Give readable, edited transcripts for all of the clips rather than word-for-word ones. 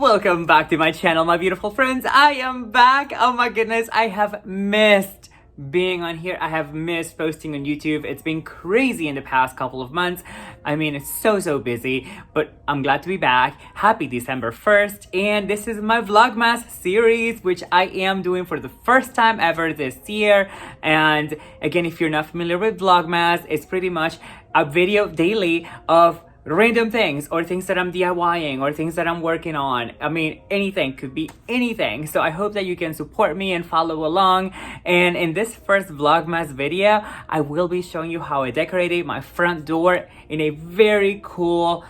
Welcome back to my channel, my beautiful friends. I am back. Oh my goodness, I have missed being on here. I have missed posting on YouTube. It's been crazy in the past couple of months. I mean, it's so busy, but I'm glad to be back. Happy December 1st, and this is my Vlogmas series, which I am doing for the first time ever this year. And again, if you're not familiar with Vlogmas, it's pretty much a video daily of random things or things that I'm DIYing or things that I'm working on. I mean, anything, could be anything. So I hope that you can support me and follow along. And in this first Vlogmas video, I will be showing you how I decorated my front door in a very cool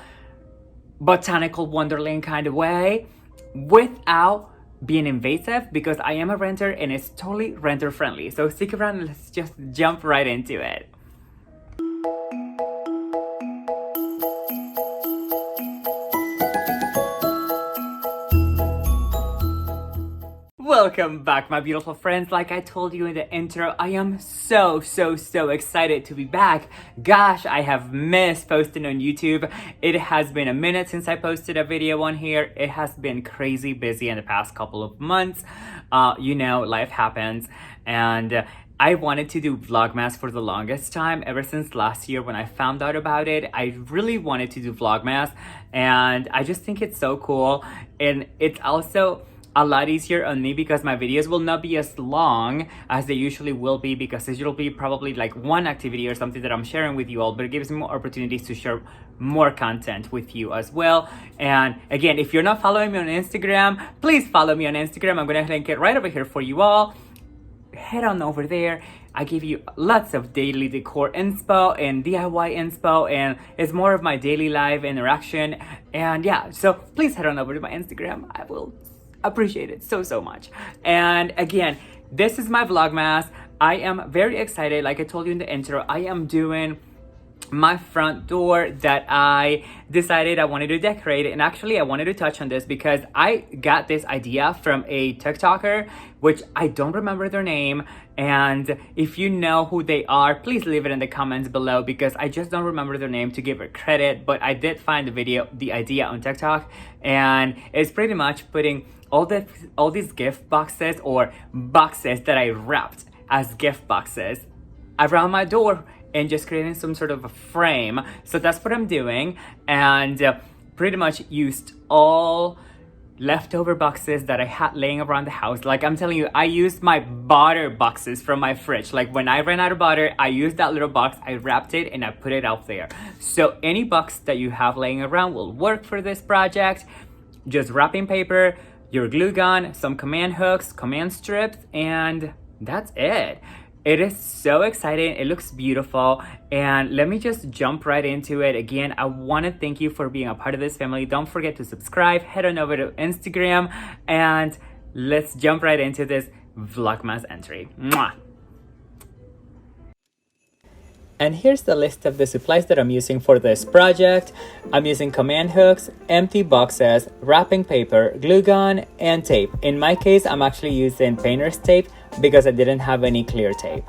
botanical wonderland kind of way without being invasive, because I am a renter and it's totally renter friendly. So stick around and let's just jump right into it. Welcome back, my beautiful friends. Like I told you in the intro, I am so excited to be back. Gosh, I have missed posting on YouTube. It has been a minute since I posted a video on here. It has been crazy busy in the past couple of months. You know, life happens, and I wanted to do Vlogmas for the longest time. Ever since last year when I found out about it, I really wanted to do Vlogmas, and I just think it's so cool. And it's also a lot easier on me because my videos will not be as long as they usually will be, because it will be probably like one activity or something that I'm sharing with you all, but it gives me more opportunities to share more content with you as well. And again, if you're not following me on Instagram, please follow me on Instagram. I'm gonna link it right over here for you all. Head on over there. I give you lots of daily decor inspo and DIY inspo, and it's more of my daily live interaction. And yeah, so please head on over to my Instagram. I will appreciate it so much. And again, this is my Vlogmas. I am very excited. Like I told you in the intro, I am doing my front door that I decided I wanted to decorate. And actually I wanted to touch on this because I got this idea from a TikToker, which I don't remember their name. And if you know who they are, please leave it in the comments below, because I just don't remember their name to give her credit. But I did find the idea on TikTok, and it's pretty much putting all these gift boxes or boxes that I wrapped as gift boxes around my door and just creating some sort of a frame. So that's what I'm doing, and pretty much used all leftover boxes that I had laying around the house. Like I'm telling you, I used my butter boxes from my fridge. Like when I ran out of butter, I used that little box, I wrapped it, and I put it out there. So any box that you have laying around will work for this project. Just wrapping paper, your glue gun, some command hooks, command strips, and that's it. It is so exciting. It looks beautiful. And let me just jump right into it. Again, I want to thank you for being a part of this family. Don't forget to subscribe, head on over to Instagram, and let's jump right into this Vlogmas entry. Mwah! And here's the list of the supplies that I'm using for this project. I'm using command hooks, empty boxes, wrapping paper, glue gun, and tape. In my case, I'm actually using painter's tape because I didn't have any clear tape.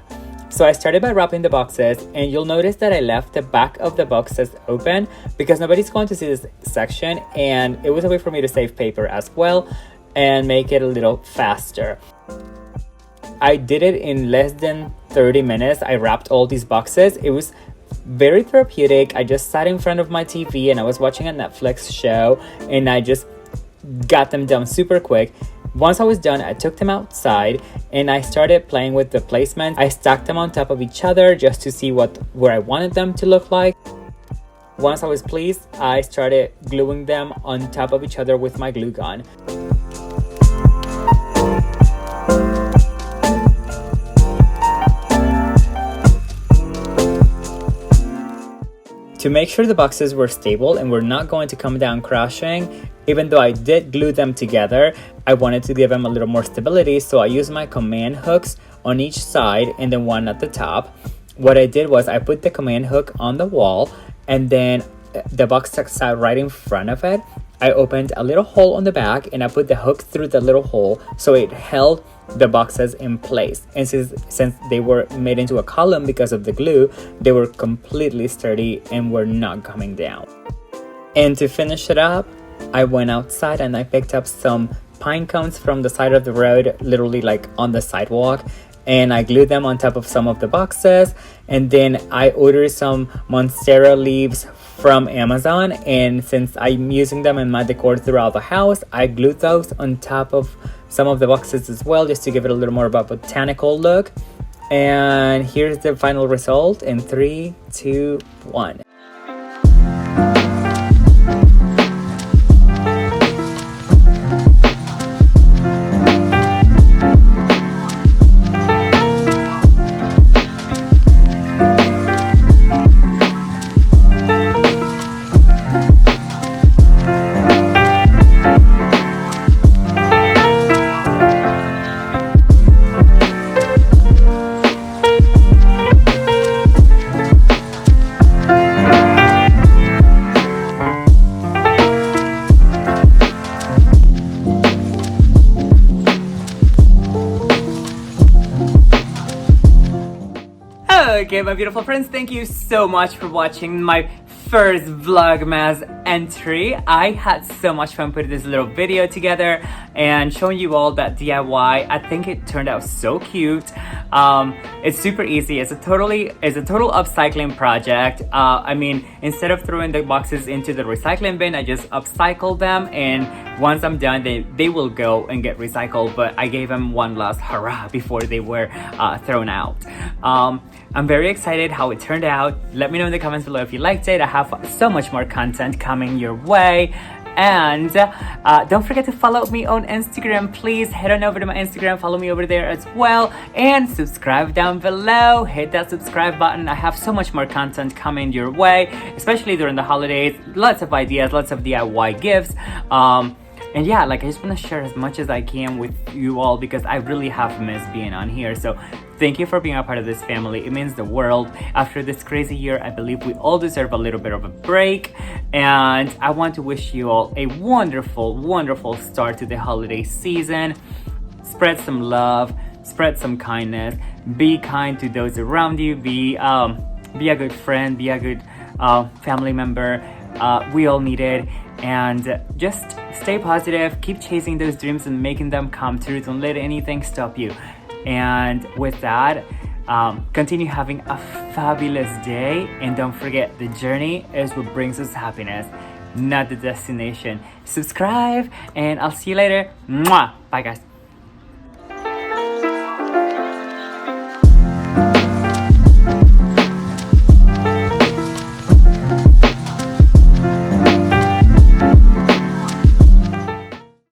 So I started by wrapping the boxes, and you'll notice that I left the back of the boxes open because nobody's going to see this section, and it was a way for me to save paper as well and make it a little faster. I did it in less than 30 minutes. I wrapped all these boxes. It was very therapeutic. I just sat in front of my TV and I was watching a Netflix show, and I just got them done super quick. Once I was done, I took them outside and I started playing with the placement. I stacked them on top of each other just to see where I wanted them to look like. Once I was pleased, I started gluing them on top of each other with my glue gun. To make sure the boxes were stable and were not going to come down crashing, even though I did glue them together, I wanted to give them a little more stability, so I used my command hooks on each side and then one at the top. What I did was I put the command hook on the wall, and then the box that sat right in front of it, I opened a little hole on the back and I put the hook through the little hole so it held the boxes in place. And since they were made into a column because of the glue, they were completely sturdy and were not coming down. And to finish it up, I went outside and I picked up some pine cones from the side of the road, literally like on the sidewalk, and I glued them on top of some of the boxes. And then I ordered some monstera leaves from Amazon, and since I'm using them in my decor throughout the house, I glued those on top of some of the boxes as well, just to give it a little more of a botanical look. And here's the final result in 3, 2, 1. Okay, my beautiful friends, thank you so much for watching my first Vlogmas entry. I had so much fun putting this little video together and showing you all that DIY. I think it turned out so cute. It's super easy. It's a total upcycling project. I mean, instead of throwing the boxes into the recycling bin, I just upcycled them, and once I'm done, they will go and get recycled, but I gave them one last hurrah before they were thrown out. I'm very excited how it turned out. Let me know in the comments below if you liked it. I have so much more content coming your way. And don't forget to follow me on Instagram. Please head on over to my Instagram, follow me over there as well, and subscribe down below. Hit that subscribe button. I have so much more content coming your way, especially during the holidays. Lots of ideas, lots of DIY gifts. And yeah, like, I just want to share as much as I can with you all, because I really have missed being on here. So thank you for being a part of this family. It means the world. After this crazy year, I believe we all deserve a little bit of a break. And I want to wish you all a wonderful, wonderful start to the holiday season. Spread some love, spread some kindness, be kind to those around you, be a good friend, be a good family member. We all need it. And just stay positive, keep chasing those dreams and making them come true. Don't let anything stop you. And with that, continue having a fabulous day. And don't forget, the journey is what brings us happiness, not the destination. Subscribe, and I'll see you later. Mwah! Bye, guys.